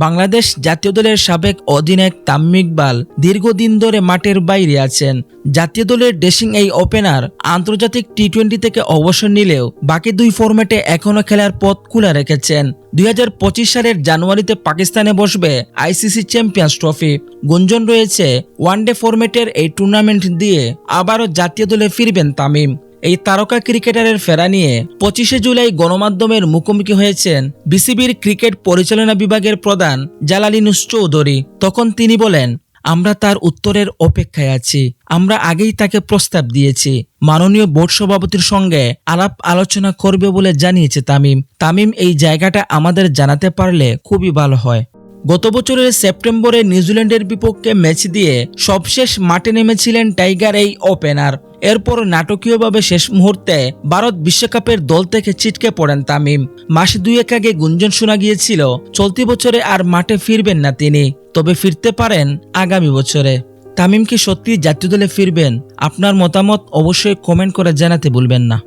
বাংলাদেশ জাতীয় দলের সাবেক অধিনায়ক তামিম ইকবাল দীর্ঘদিন ধরে মাঠের বাইরে আছেন। জাতীয় দলের ড্রেসিং এই ওপেনার আন্তর্জাতিক টি-20 থেকে অবসর নিলেও বাকি দুই ফরম্যাটে এখনও খেলার পথ খোলা রেখেছেন। 2025 সালের জানুয়ারিতে পাকিস্তানে বসবে আইসিসি চ্যাম্পিয়ন্স ট্রফি। গুঞ্জন রয়েছে ওয়ানডে ফরম্যাটের এই টুর্নামেন্ট দিয়ে আবারও জাতীয় দলে ফিরবেন তামিম। এই তারকা ক্রিকেটারের ফেরা নিয়ে 25শে জুলাই গণমাধ্যমের মুখোমুখি হয়েছেন বিসিবির ক্রিকেট পরিচালনা বিভাগের প্রধান জালালিনুস চৌধুরী। তখন তিনি বলেন, আমরা তার উত্তরের অপেক্ষায় আছি। আমরা আগেই তাকে প্রস্তাব দিয়েছি। মাননীয় বোর্ড সভাপতির সঙ্গে আলাপ আলোচনা করবে বলে জানিয়েছে তামিম এই জায়গাটা আমাদের জানাতে পারলে খুবই ভালো হয়। গত বছরের সেপ্টেম্বরে নিউজিল্যান্ডের বিপক্ষে ম্যাচ দিয়ে সবশেষ মাঠে নেমেছিলেন টাইগার এই ওপেনার। এরপর নাটকীয়ভাবে শেষ মুহূর্তে ভারত বিশ্বকাপের দল থেকে ছিটকে পড়েন তামিম। মাস দুয়েক আগে গুঞ্জন শোনা গিয়েছিল চলতি বছরে আর মাঠে ফিরবেন না তিনি, তবে ফিরতে পারেন আগামী বছরে। তামিম কি সত্যি জাতীয় দলে ফিরবেন? আপনার মতামত অবশ্যই কমেন্ট করে জানাতে ভুলবেন না।